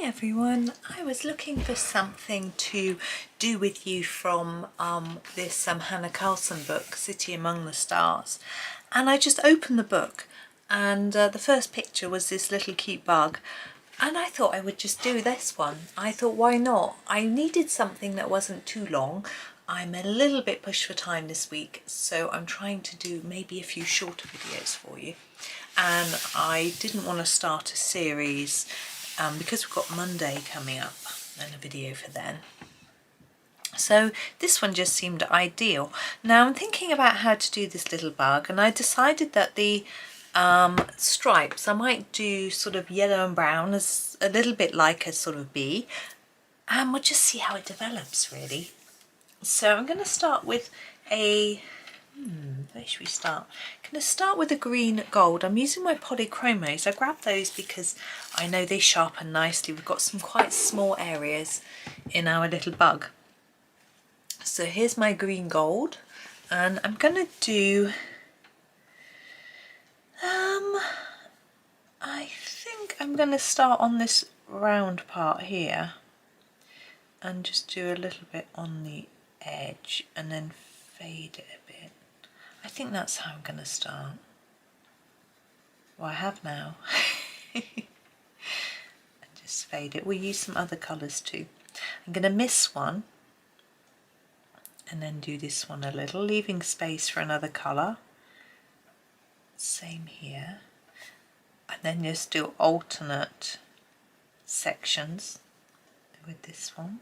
Hi everyone, I was looking for something to do with you from this Hanna Karlzon book, City Among the Stars, and I just opened the book and the first picture was this little cute bug, and I thought I would just do this one. I thought, why not? I needed something that wasn't too long. I'm a little bit pushed for time this week, so I'm trying to do maybe a few shorter videos for you, and I didn't want to start a series because we've got Monday coming up and a video for then. So this one just seemed ideal. Now I'm thinking about how to do this little bug, and I decided that the stripes, I might do sort of yellow and brown as a little bit like a sort of bee, and we'll just see how it develops really. So I'm going to start with a where should we start? I'm going to start with a green gold. I'm using my Polychromos. I grabbed those because I know they sharpen nicely. We've got some quite small areas in our little bug. So here's my green gold, and I'm going to do I think I'm going to start on this round part here and just do a little bit on the edge and then fade it a bit. I think that's how I'm going to start. Well, I have now. And just fade it. We'll use some other colours too. I'm going to miss one and then do this one a little, leaving space for another colour. Same here. And then just do alternate sections with this one.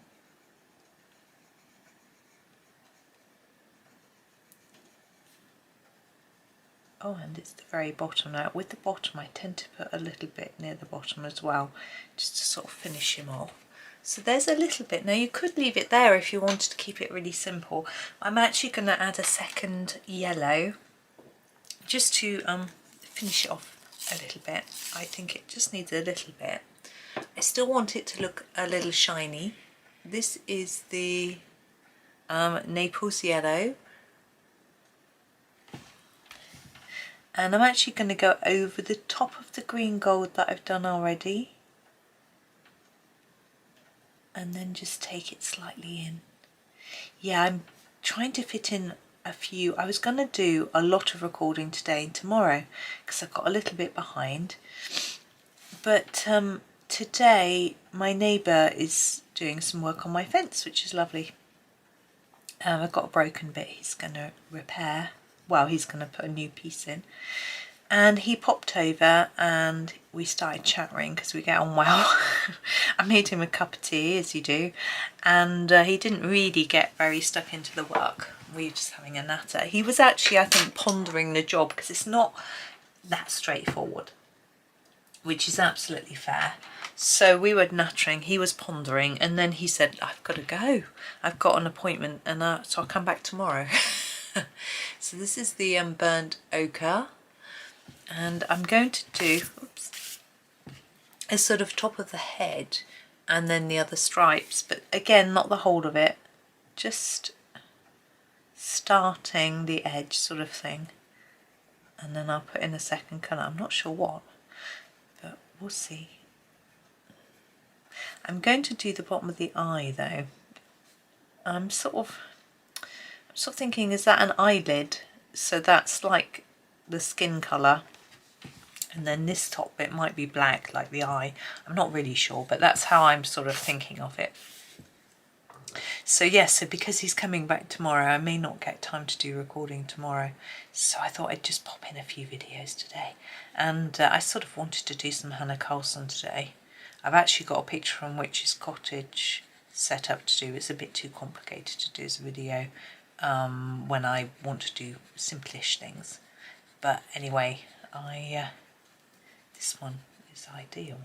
Oh, and it's the very bottom now. With the bottom, I tend to put a little bit near the bottom as well, just to sort of finish him off. So there's a little bit. Now you could leave it there if you wanted to keep it really simple. I'm actually going to add a second yellow, just to finish it off a little bit. I think it just needs a little bit. I still want it to look a little shiny. This is the Naples yellow. And I'm actually going to go over the top of the green gold that I've done already. And then just take it slightly in. Yeah, I'm trying to fit in a few. I was going to do a lot of recording today and tomorrow because I've got a little bit behind. But today my neighbour is doing some work on my fence, which is lovely. I've got a broken bit he's going to repair. Well, he's going to put a new piece in, and he popped over and we started chattering because we get on well. I made him a cup of tea, as you do, and he didn't really get very stuck into the work. We were just having a natter. He was actually, I think, pondering the job because it's not that straightforward, which is absolutely fair. So we were nattering, he was pondering, and then he said, I've got to go. I've got an appointment, and so I'll come back tomorrow. So this is the burnt ochre, and I'm going to do a sort of top of the head and then the other stripes, but again not the whole of it, just starting the edge sort of thing, and then I'll put in a second colour. I'm not sure what, but we'll see. I'm going to do the bottom of the eye though. I'm sort of thinking, is that an eyelid? So that's like the skin colour, and then this top bit might be black like the eye. I'm not really sure, but that's how I'm sort of thinking of it. So yes, so because he's coming back tomorrow, I may not get time to do recording tomorrow, so I thought I'd just pop in a few videos today. And I sort of wanted to do some Hanna Karlzon today. I've actually got a picture from Witch's Cottage set up to do. It's a bit too complicated to do as a video when I want to do simplish things, but anyway, this one is ideal.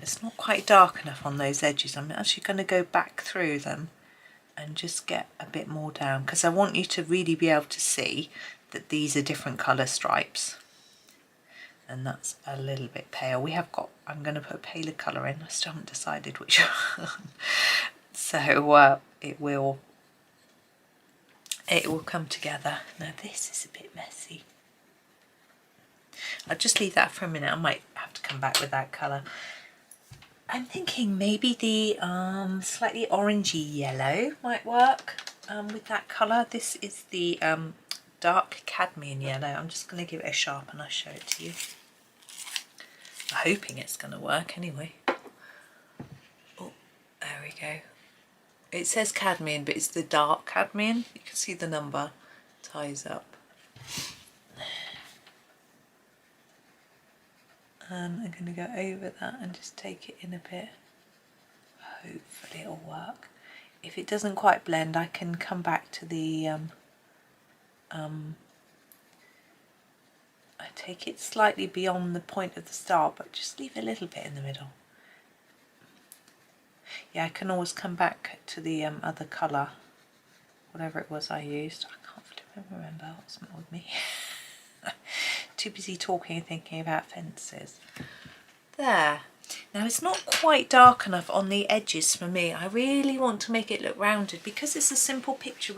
It's not quite dark enough on those edges. I'm actually going to go back through them and just get a bit more down, because I want you to really be able to see that these are different colour stripes. And that's a little bit pale. I'm going to put a paler colour in. I still haven't decided which one. So it will come together. Now this is a bit messy. I'll just leave that for a minute. I might have to come back with that colour. I'm thinking maybe the slightly orangey yellow might work with that colour. This is the dark cadmium yellow. I'm just going to give it a sharp and I'll show it to you. I'm hoping it's going to work anyway. Oh, there we go. It says cadmium, but it's the dark cadmium. You can see the number ties up. And I'm going to go over that and just take it in a bit. Hopefully it'll work. If it doesn't quite blend, I can come back to the I take it slightly beyond the point of the star, but just leave a little bit in the middle. Yeah, I can always come back to the other colour, whatever it was I used. I can't remember what's the matter with me. Too busy talking and thinking about fences. There. Now it's not quite dark enough on the edges for me. I really want to make it look rounded because it's a simple picture.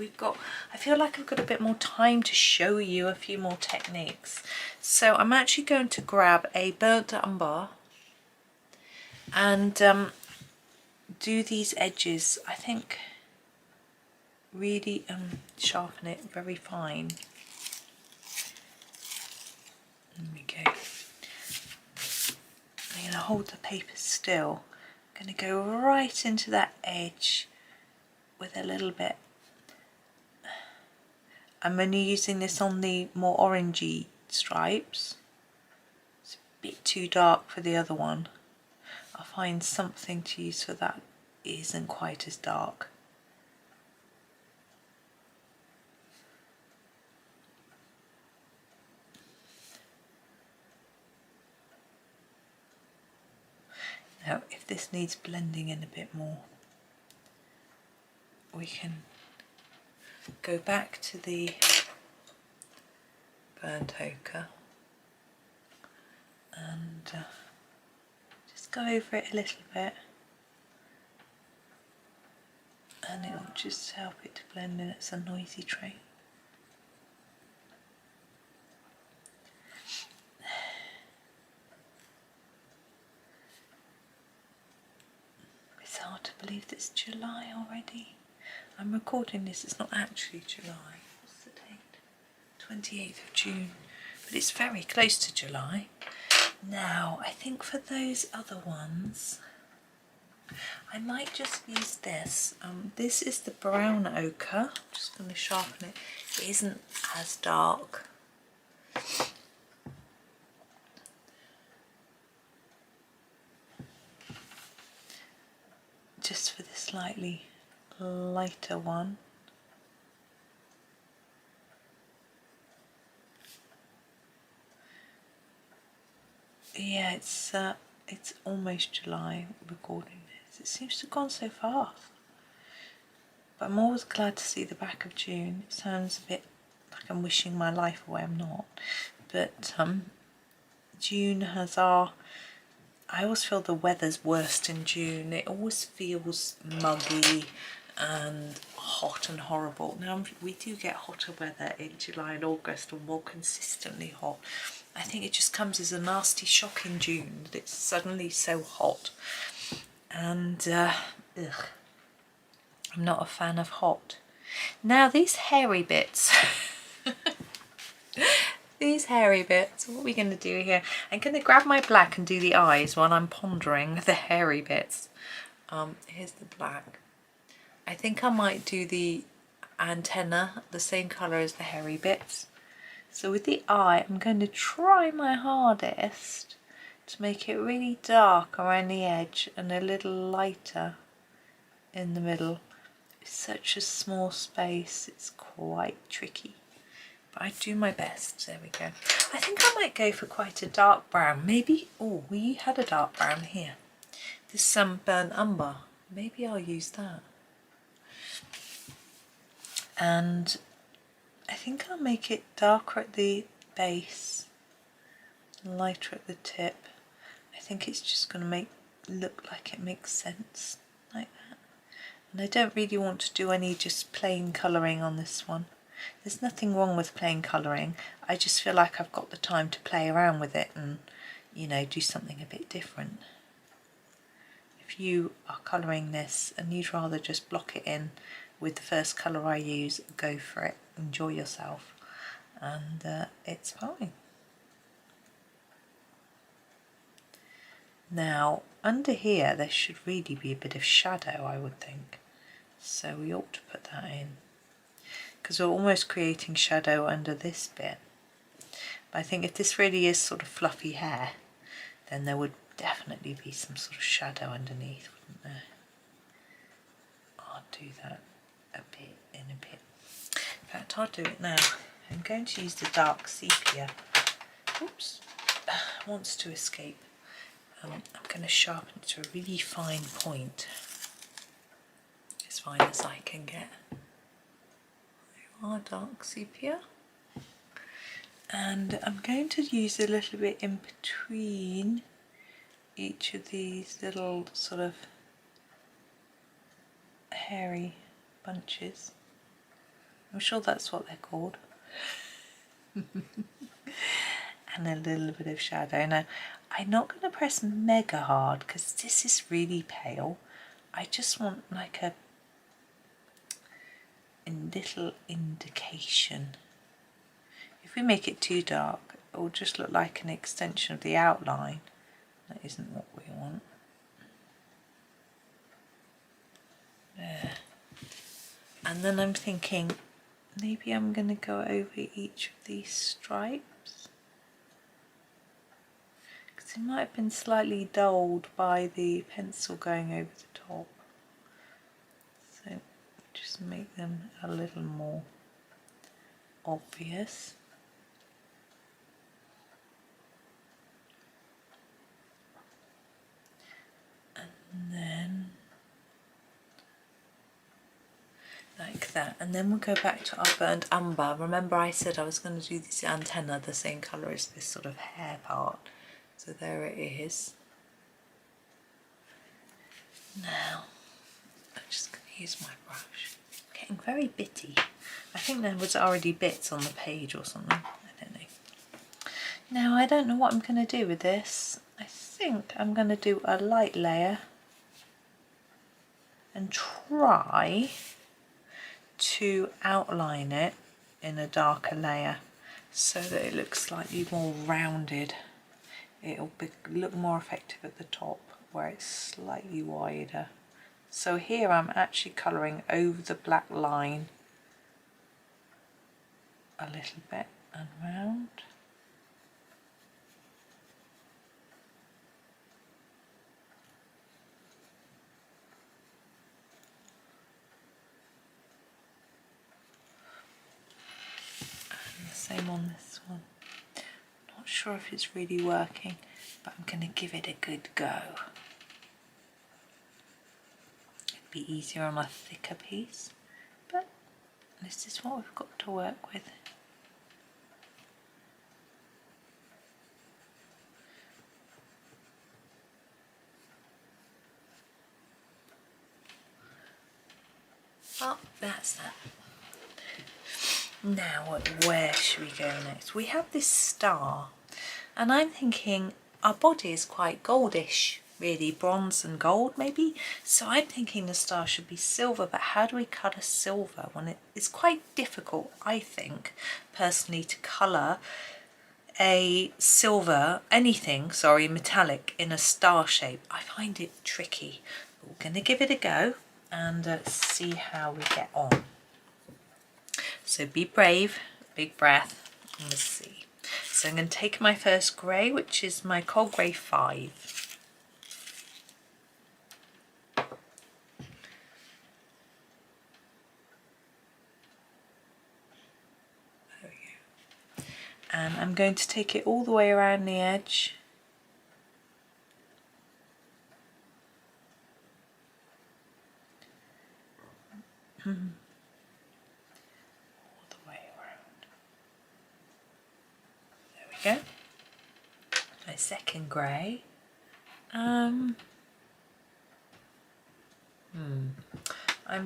I feel like I've got a bit more time to show you a few more techniques. So I'm actually going to grab a burnt umber and do these edges. I think really sharpen it very fine. There we go. I'm going to hold the paper still. I'm going to go right into that edge with a little bit. I'm only using this on the more orangey stripes. It's a bit too dark for the other one. I'll find something to use for that. It isn't quite as dark. Now, if this needs blending in a bit more, we can go back to the burnt ochre and just go over it a little bit, and it will just help it to blend in. It's a noisy train. It's hard to believe that it's July already. I'm recording this, it's not actually July. What's the date? 28th of June. But it's very close to July. Now, I think for those other ones, I might just use this. This is the brown ochre. I'm just going to sharpen it. It isn't as dark. Just for the slightly lighter one. Yeah, it's almost July recording this. It seems to have gone so fast. But I'm always glad to see the back of June. It sounds a bit like I'm wishing my life away. I'm not. But June has our... I always feel the weather's worst in June. It always feels muggy and hot and horrible. Now we do get hotter weather in July and August, or more consistently hot. I think it just comes as a nasty shock in June that it's suddenly so hot. And I'm not a fan of hot. Now these hairy bits. These hairy bits, what are we going to do here? I'm going to grab my black and do the eyes while I'm pondering the hairy bits. Here's the black. I think I might do the antenna the same colour as the hairy bits. So with the eye, I'm going to try my hardest to make it really dark around the edge and a little lighter in the middle. It's such a small space, it's quite tricky. But I do my best. There we go. I think I might go for quite a dark brown. Maybe, oh, we had a dark brown here. This some burnt umber. Maybe I'll use that. And I think I'll make it darker at the base, lighter at the tip. I think it's just going to look like it makes sense, like that. And I don't really want to do any just plain colouring on this one. There's nothing wrong with plain colouring. I just feel like I've got the time to play around with it and, you know, do something a bit different. if you are colouring this and you'd rather just block it in with the first colour I use, go for it, enjoy yourself, and it's fine. Now under here there should really be a bit of shadow, I would think, so we ought to put that in, because we're almost creating shadow under this bit. But I think if this really is sort of fluffy hair, then there would definitely be some sort of shadow underneath, wouldn't there? I'll do that a bit in a bit. In fact, I'll do it now. I'm going to use the dark sepia. Oops, wants to escape. I'm going to sharpen it to a really fine point, as fine as I can get. There you are, dark sepia. And I'm going to use a little bit in between each of these little sort of hairy bunches. I'm sure that's what they're called. And a little bit of shadow. Now, I'm not going to press mega hard because this is really pale. I just want like a little indication. If we make it too dark, it will just look like an extension of the outline. That isn't what we want. There. And then I'm thinking maybe I'm going to go over each of these stripes, because it might have been slightly dulled by the pencil going over the top. So just make them a little more obvious. And then like that, and then we'll go back to our burnt umber. Remember I said I was going to do this antenna the same colour as this sort of hair part, so there it is. Now I'm just going to use my brush. I'm getting very bitty. I think there was already bits on the page or something, I don't know. Now I don't know what I'm going to do with this. I think I'm going to do a light layer and try to outline it in a darker layer so that it looks slightly more rounded. It'll look more effective at the top where it's slightly wider. So here I'm actually colouring over the black line a little bit and round. Same on this one. Not sure if it's really working, but I'm going to give it a good go. It'd be easier on a thicker piece, but this is what we've got to work with. Well, that's that. Now, where should we go next? We have this star, and I'm thinking our body is quite goldish, really, bronze and gold maybe. So I'm thinking the star should be silver, but how do we colour silver when it's quite difficult, I think, personally, to colour a silver, metallic in a star shape. I find it tricky. But we're going to give it a go and see how we get on. So be brave, big breath, and let's see. So I'm going to take my first grey, which is my Cold Grey 5. There we go. And I'm going to take it all the way around the edge. Go. My second grey. I'm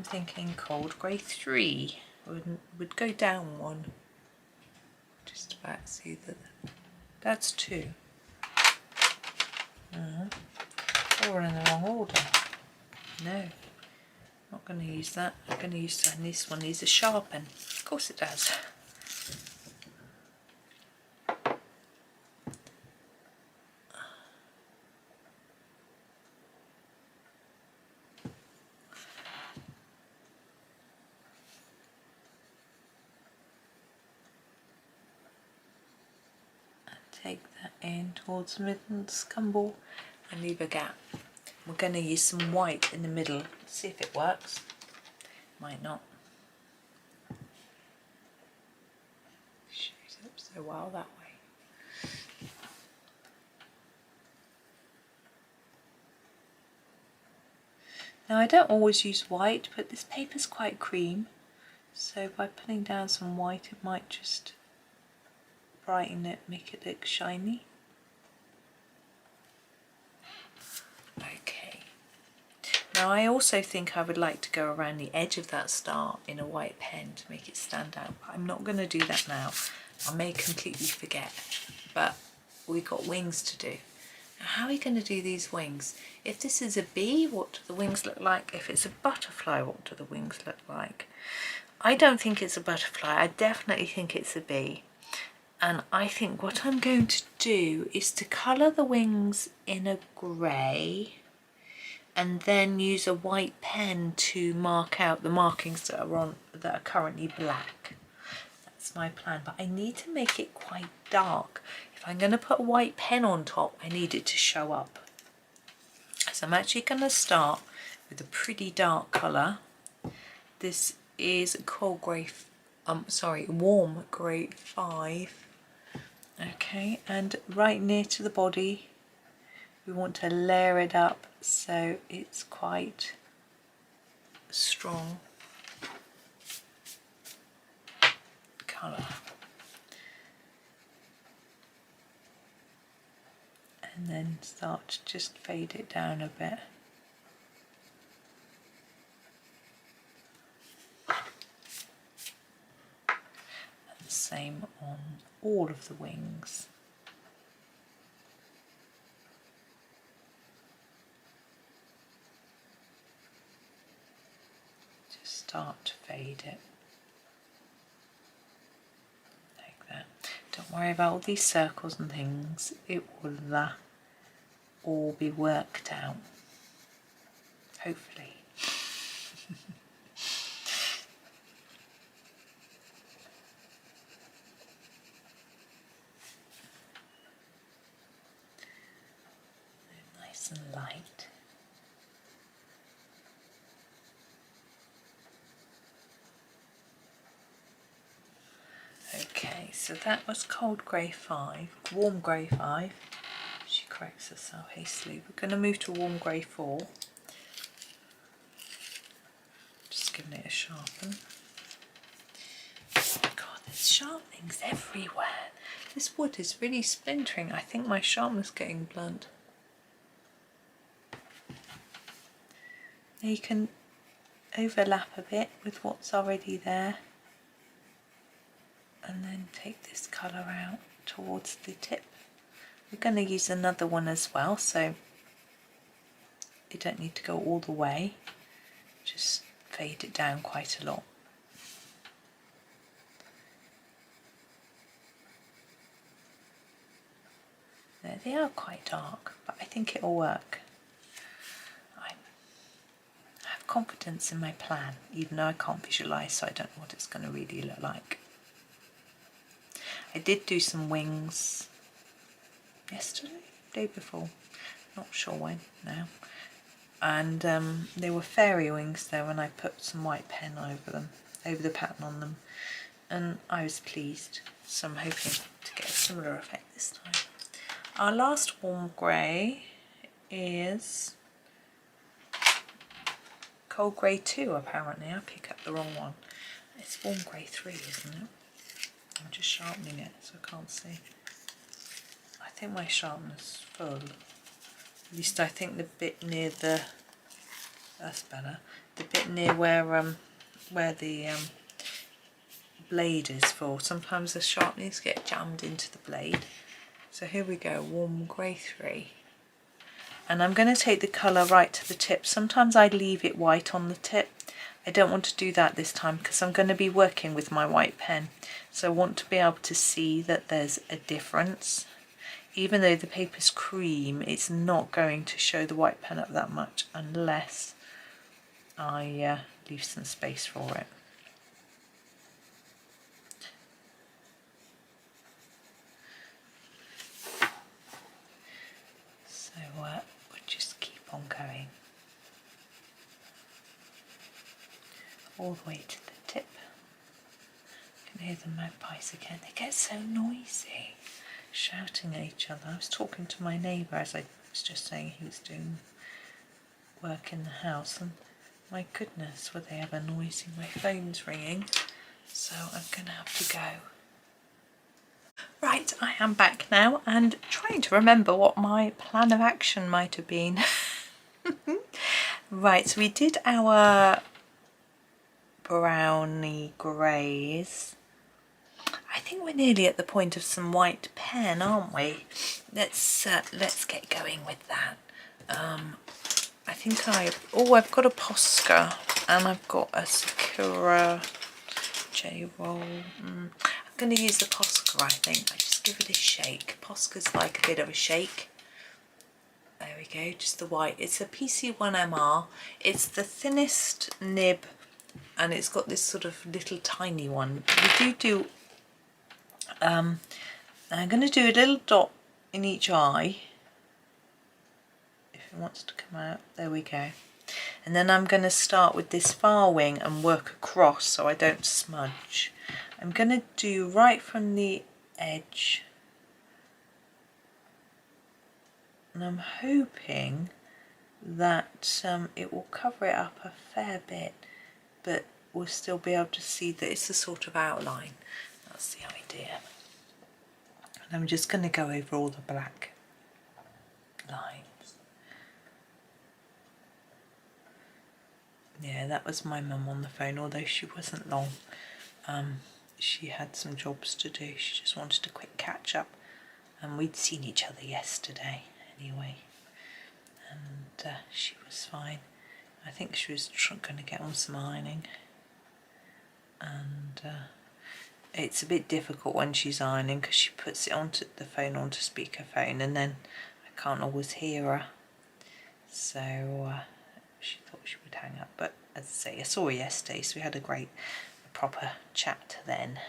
thinking Cold Grey 3 would go down one. Just about see that. That's 2. They're all in the wrong order. No, not going to use that. I'm going to use this one. Needs a sharpen. Of course it does. Take that in towards the middle of the scumble and leave a gap. We're going to use some white in the middle. See if it works. Might not. Shows up so well that way. Now I don't always use white, but this paper's quite cream, so by putting down some white it might just brighten it, make it look shiny. Okay. Now I also think I would like to go around the edge of that star in a white pen to make it stand out, but I'm not going to do that now. I may completely forget, but we've got wings to do. Now how are we going to do these wings? If this is a bee, what do the wings look like? If it's a butterfly, what do the wings look like? I don't think it's a butterfly. I definitely think it's a bee. And I think what I'm going to do is to colour the wings in a grey and then use a white pen to mark out the markings that are currently black. That's my plan, but I need to make it quite dark. If I'm going to put a white pen on top, I need it to show up. So I'm actually going to start with a pretty dark colour. This is a warm grey 5. Okay, and right near to the body we want to layer it up so it's quite strong colour. And then start to just fade it down a bit. And the same on all of the wings. Just start to fade it like that. Don't worry about all these circles and things, it will all be worked out, hopefully. Nice and light. Okay, so that was cold grey 5, warm grey 5. She corrects herself hastily. We're going to move to warm grey 4. Just giving it a sharpen. God, there's sharpenings everywhere. This wood is really splintering. I think my sharpener's getting blunt. Now you can overlap a bit with what's already there. And then take this colour out towards the tip. We're going to use another one as well, so you don't need to go all the way. Just fade it down quite a lot. There, they are quite dark, but I think it'll work. I have confidence in my plan, even though I can't visualise, so I don't know what it's going to really look like. I did do some wings yesterday, day before, not sure when now, and they were fairy wings there when I put some white pen over them, over the pattern on them, and I was pleased, so I'm hoping to get a similar effect this time. Our last warm grey is cold grey 2 apparently. I picked up the wrong one. It's warm grey 3, isn't it? I'm just sharpening it so I can't see. I think my sharpener's full. At least I think the bit near the, that's better, the bit near where the blade is full. Sometimes the sharpenings get jammed into the blade. So here we go, warm grey 3. And I'm going to take the colour right to the tip. Sometimes I leave it white on the tip. I don't want to do that this time because I'm going to be working with my white pen. So I want to be able to see that there's a difference. Even though the paper's cream, it's not going to show the white pen up that much unless I leave some space for it. So we'll just keep on going all the way to the tip. You can hear the magpies again. They get so noisy, shouting at each other. I was talking to my neighbour, as I was just saying, he was doing work in the house, and my goodness, were they ever noisy. My phone's ringing, so I'm going to have to go. Right, I am back now and trying to remember what my plan of action might have been. Right, so we did our browny greys. I think we're nearly at the point of some white pen, aren't we? Let's get going with that. I think I've got a Posca and I've got a Sakura J-roll. I'm going to use the Posca, I think. I just give it a shake. Posca's like a bit of a shake. There we go, just the white. It's a PC1MR. It's the thinnest nib and it's got this sort of little tiny one. We do I'm going to do a little dot in each eye. If it wants to come out, there we go. And then I'm going to start with this far wing and work across so I don't smudge. I'm going to do right from the edge, and I'm hoping that it will cover it up a fair bit, but we'll still be able to see that it's a sort of outline. That's the idea. And I'm just going to go over all the black lines. Yeah, that was my mum on the phone, although she wasn't long. She had some jobs to do. She just wanted a quick catch up, and we'd seen each other yesterday anyway, and she was fine. I think she was going to get on some ironing, and it's a bit difficult when she's ironing because she puts it onto the phone onto speakerphone, and then I can't always hear her, so she thought she would hang up. But as I say, I saw her yesterday, so we had a proper chat then.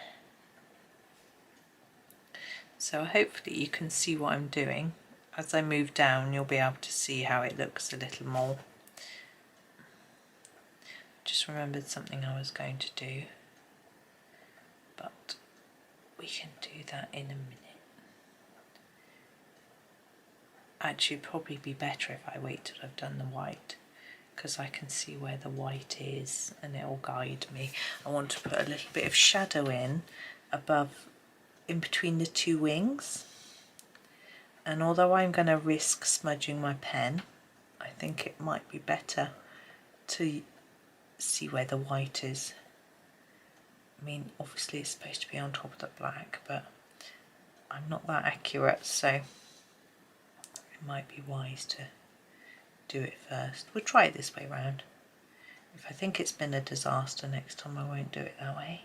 So hopefully you can see what I'm doing. As I move down, you'll be able to see how it looks a little more. Just remembered something I was going to do, but we can do that in a minute. Actually, it'd probably be better if I wait till I've done the white, because I can see where the white is and it will guide me. I want to put a little bit of shadow in above, in between the two wings, and although I'm going to risk smudging my pen, I think it might be better to see where the white is. I mean, obviously it's supposed to be on top of the black, but I'm not that accurate, so it might be wise to do it first. We'll try it this way round. If I think it's been a disaster next time, I won't do it that way.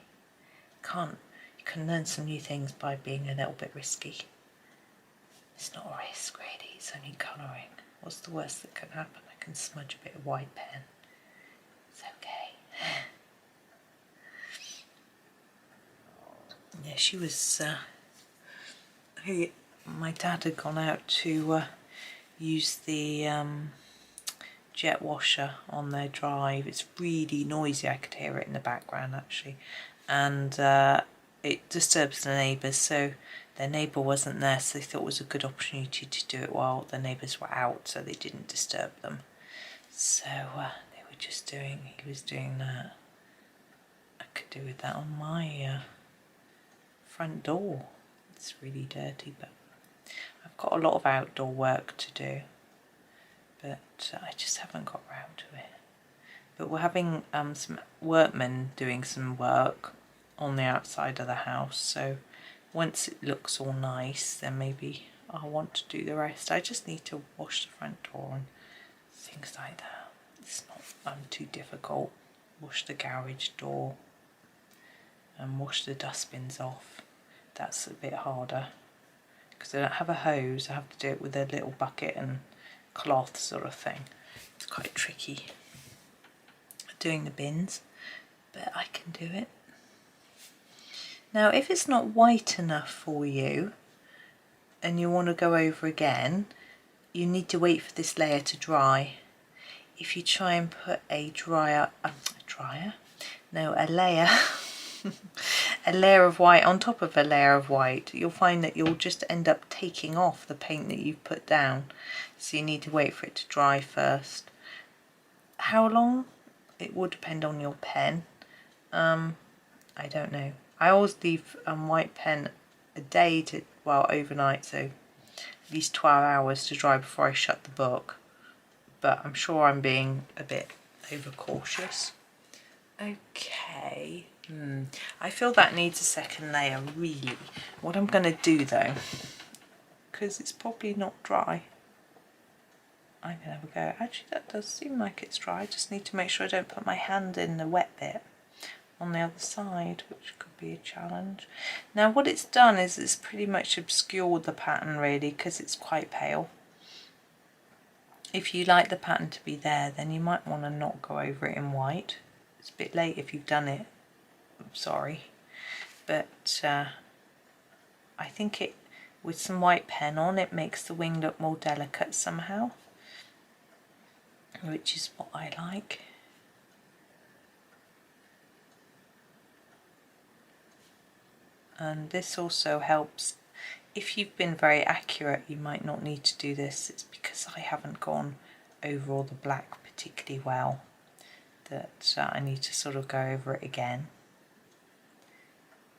You can learn some new things by being a little bit risky. It's not a risk really, it's only colouring. What's the worst that can happen? I can smudge a bit of white pen. It's okay. Yeah, she was my dad had gone out to use the jet washer on their drive. It's really noisy, I could hear it in the background actually, and it disturbs the neighbours, so their neighbour wasn't there, so they thought it was a good opportunity to do it while the neighbours were out, so they didn't disturb them. So they were just he was doing that. I could do with that on my front door. It's really dirty, but I've got a lot of outdoor work to do, but I just haven't got round to it. But we're having some workmen doing some work on the outside of the house, so once it looks all nice, then maybe I want to do the rest. I just need to wash the front door and things like that. It's not too difficult. Wash the garage door and wash the dustbins off. That's a bit harder because I don't have a hose. I have to do it with a little bucket and cloth sort of thing. It's quite tricky doing the bins, but I can do it. Now if it's not white enough for you and you want to go over again, you need to wait for this layer to dry. If you try and put a layer a layer of white on top of a layer of white, you'll find that you'll just end up taking off the paint that you've put down. So you need to wait for it to dry first. How long? It will depend on your pen. I don't know. I always leave white pen a day to, well, overnight, so at least 12 hours to dry before I shut the book. But I'm sure I'm being a bit overcautious. Okay. I feel that needs a second layer, really. What I'm going to do though, because it's probably not dry, I'm going to have a go. Actually, that does seem like it's dry. I just need to make sure I don't put my hand in the wet bit on the other side, which could be a challenge. Now what it's done is it's pretty much obscured the pattern really, because it's quite pale. If you like the pattern to be there, then you might want to not go over it in white. It's a bit late if you've done it. I'm sorry. But I think it, with some white pen on, it makes the wing look more delicate somehow, which is what I like. And this also helps. If you've been very accurate, you might not need to do this. It's because I haven't gone over all the black particularly well that I need to sort of go over it again.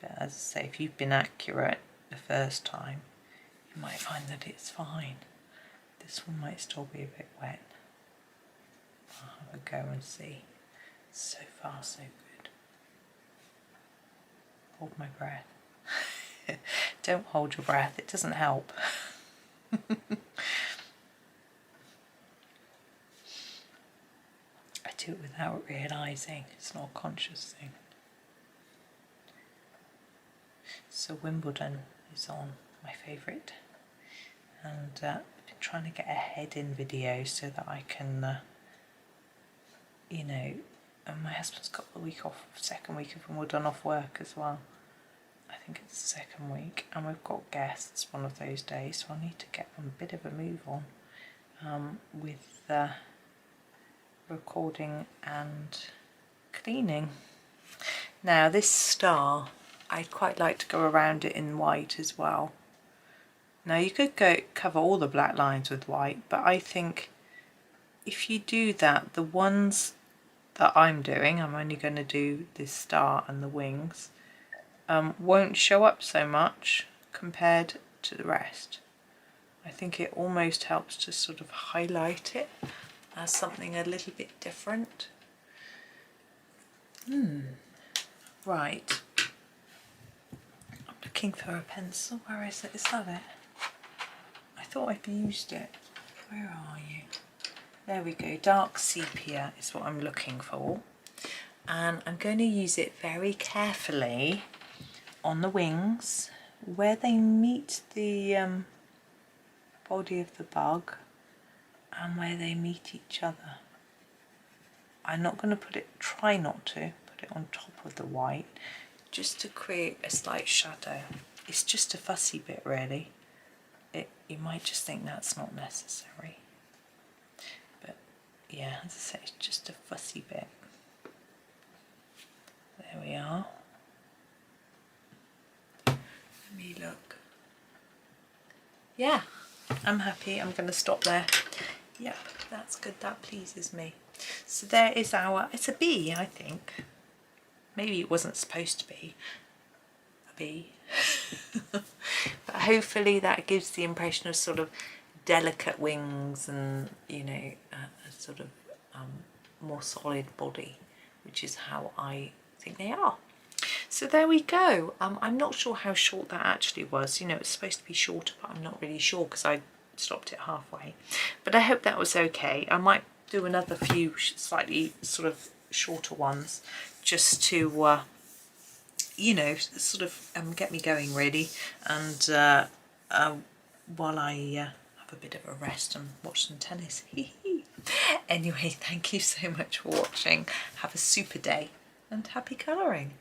But as I say, if you've been accurate the first time, you might find that it's fine. This one might still be a bit wet. I'll have a go and see. So far so good. Hold my breath. Don't hold your breath, it doesn't help. I do it without realising, it's not a conscious thing. So Wimbledon is on, my favourite, and I've been trying to get ahead in videos so that I can, you know, and my husband's got the week off, second week of Wimbledon off work as well. I think it's the second week, and we've got guests one of those days, so I need to get a bit of a move on with recording and cleaning. Now this star, I'd quite like to go around it in white as well. Now you could go cover all the black lines with white, but I think if you do that, the ones that I'm doing, I'm only going to do this star and the wings, won't show up so much compared to the rest. I think it almost helps to sort of highlight it as something a little bit different. Right. I'm looking for a pencil. Where is it? Is that it? I thought I'd used it. Where are you? There we go. Dark sepia is what I'm looking for. And I'm going to use it very carefully on the wings where they meet the body of the bug and where they meet each other. I'm not going to put it, try not to put it on top of the white, just to create a slight shadow. It's just a fussy bit really. You might just think that's not necessary, but yeah, as I say, it's just a fussy bit. There we are. Let me look. Yeah, I'm happy. I'm going to stop there. Yep, that's good. That pleases me. So there is our, it's a bee, I think. Maybe it wasn't supposed to be a bee. But hopefully that gives the impression of sort of delicate wings and, you know, a sort of more solid body, which is how I think they are. So there we go. I'm not sure how short that actually was. You know, it's supposed to be shorter, but I'm not really sure because I stopped it halfway. But I hope that was okay. I might do another few slightly sort of shorter ones just to you know, sort of get me going really, and while I have a bit of a rest and watch some tennis. Anyway, thank you so much for watching. Have a super day and happy colouring.